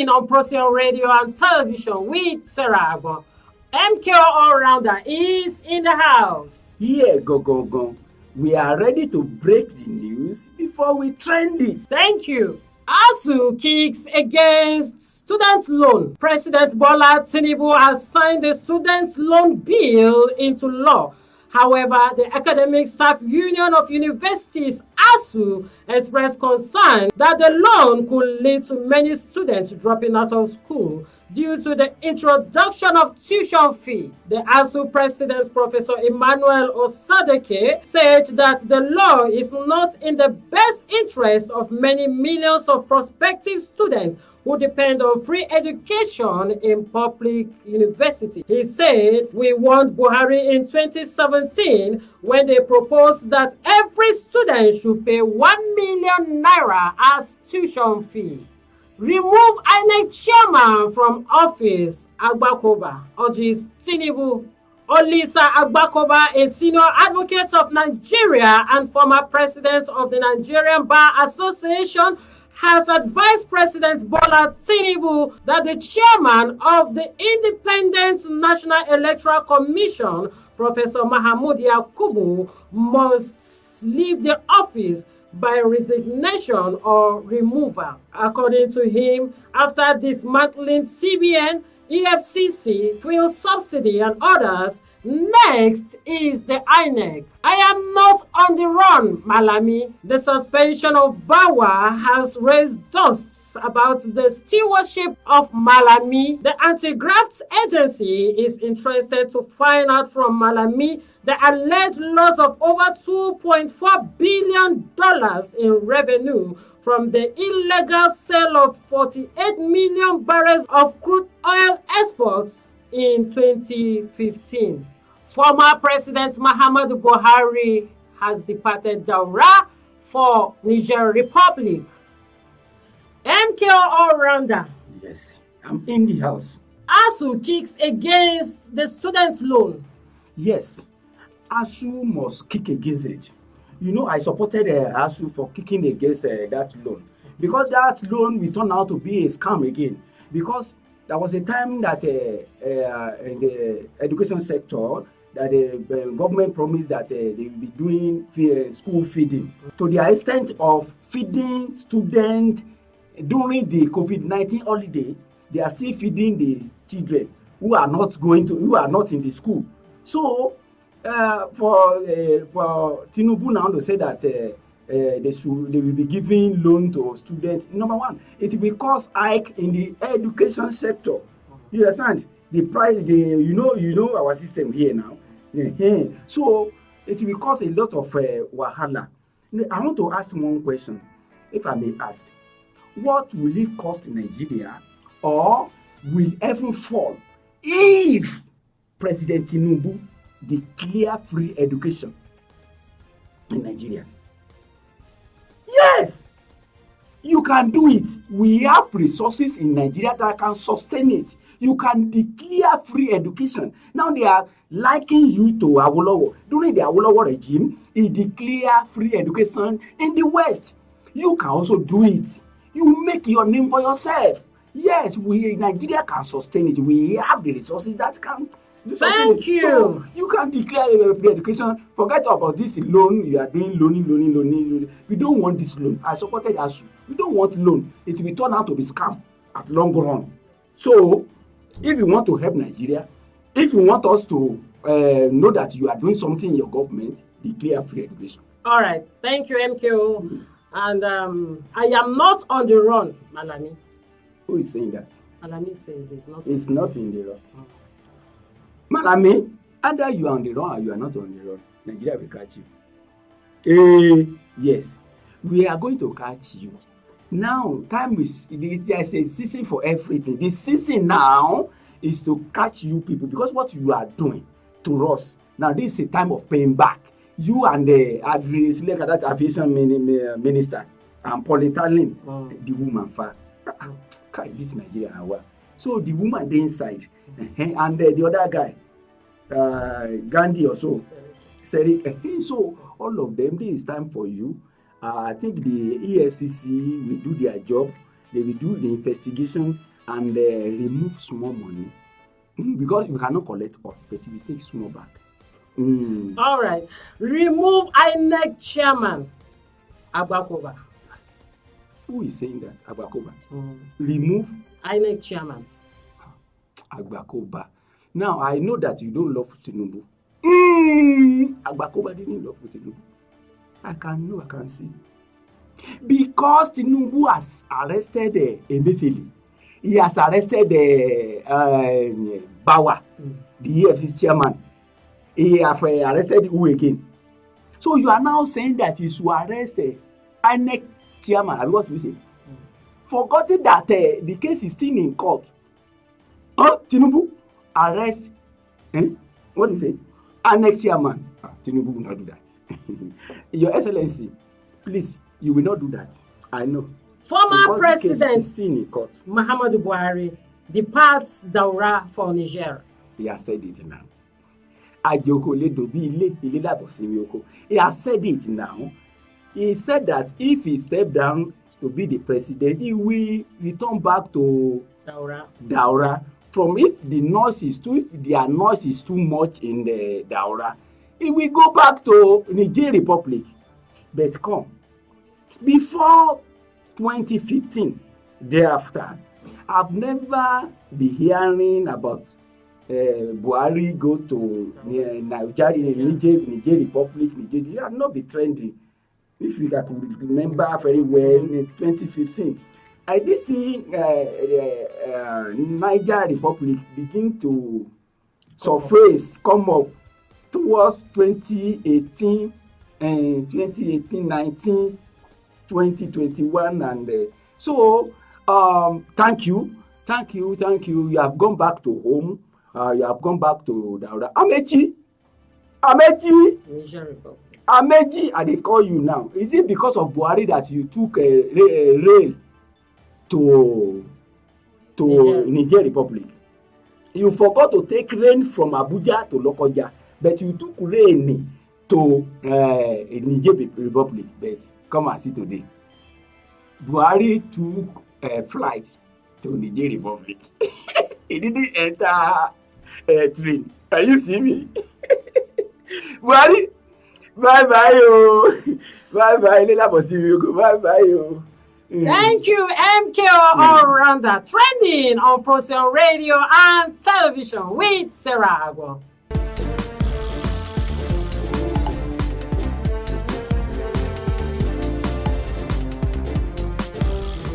Morning on Procyon Radio and Television with Sarah Agbo. MKO All-Rounder is in the house. Here, go. We are ready to break the news before we trend it. Thank you. Assu kicks against student loan. President Bola Tinubu has signed the student loan bill into law. However, the Academic Staff Union of Universities, Assu, expressed concern that the loan could lead to many students dropping out of school due to the introduction of tuition fee. The Assu president, Professor Emmanuel Osadeke, said that the law is not in the best interest of many millions of prospective students who depend on free education in public university. He said, "We want Buhari in 2017 when they proposed that every student should pay 1 million naira as tuition fee." Remove INEC chairman from office, Agbakoba urges Tinubu. Olisa Agbakoba, a senior advocate of Nigeria and former president of the Nigerian Bar Association, has advised President Bola Tinubu that the chairman of the Independent National Electoral Commission, Professor Mahmoud Yakubu, must leave the office by resignation or removal. According to him, after dismantling CBN, EFCC, fuel subsidy, and others, next is the INEC. I am not on the run, Malami. The suspension of Daura has raised dust about the stewardship of Malami. The anti-graft agency is interested to find out from Malami the alleged loss of over $2.4 billion in revenue from the illegal sale of 48 million barrels of crude oil exports in 2015. Former President Muhammadu Buhari has departed Daura for Niger Republic. MKO All-Rounder. Yes, I'm in the house. Assu kicks against the student loan. Yes, Assu must kick against it. You know, I supported Assu for kicking against that loan, because that loan will turn out to be a scam again. Because there was a time that in the education sector, that the government promised that they will be doing school feeding to the extent of feeding students during the COVID-19 holiday. They are still feeding the children who are not in the school. So for Tinubu now to say that they will be giving loan to students. Number one, it will cause hike in the education sector. You understand? The price, you know our system here now. So it will cause a lot of wahala. I want to ask one question, if I may ask. What will it cost Nigeria, or will heaven fall if President Tinubu declare free education in Nigeria? Yes, you can do it. We have resources in Nigeria that can sustain it. You can declare free education. Now they are likening you to Awolowo. During the Awolowo regime, he declared free education in the West. You can also do it. You make your name for yourself. Yes, we in Nigeria can sustain it. We have the resources that can sustain it. So you can declare free education. Forget about this loan. You are doing loaning. We don't want this loan. I supported Assu. We don't want loan. It will turn out to be scam at long run. So if you want to help Nigeria, if you want us to know that you are doing something in your government, declare free education. All right. Thank you, MKO. And I am not on the run, Malami. Who is saying that? Malami says it's not. It's not in the run. Malami, either you are on the run or you are not on the run, Nigeria will catch you. Yes, we are going to catch you. Now, there is a season for everything. The season now is to catch you people, because what you are doing to us, now this is a time of paying back. You and the aviation minister and Polytalin, the woman, this Nigeria. So the woman dey inside, and the other guy, Gandhi or so, so all of them, this is time for you. I think the EFCC will do their job. They will do the investigation, and remove small money because you cannot collect all, but you take small back. All right. Remove INEC chairman Agbakoba. Who is saying that? Agbakoba. Remove INEC chairman Agbakoba. Now I know that you don't love Tinubu. Agbakoba didn't love Tinubu. I can see. Because Tinubu has arrested Emefiele. He has arrested Bawa, the EFCC chairman. He has arrested who again? So you are now saying that he should arrest INEC chairman. What do you say? Forgetting that the case is still in court. Tinubu arrest. What do you say? INEC chairman. Tinubu will not do that. Your Excellency, please, you will not do that. I know. Former President Muhammadu Buhari departs Daura for Niger. He has said it now. He has said it now. He said that if he steps down to be the president, he will return back to Daura. From if their noise is too much in the Daura, he will go back to Niger Republic. But come, before 2015, thereafter, I've never been hearing about Buhari go to Niger Republic. It has not been trending. If you can remember very well, in 2015, this thing, Niger Republic begin to surface, come up towards 2018, 19, 2021, and so thank you. You have gone back to home. You have gone back to Daura. Amechi, I dey call you now. Is it because of Buhari that you took a rail to Niger Republic? You forgot to take rain from Abuja to Lokoja, but you took rain to Niger Republic. But come and see today, Buhari took a flight to Niger Republic. He didn't enter a train. Can you see me? Buhari, bye bye, bye bye. Bye bye. Thank you, MKO All-Rounder, trending on Procyon Radio and Television with Sarah Agbo.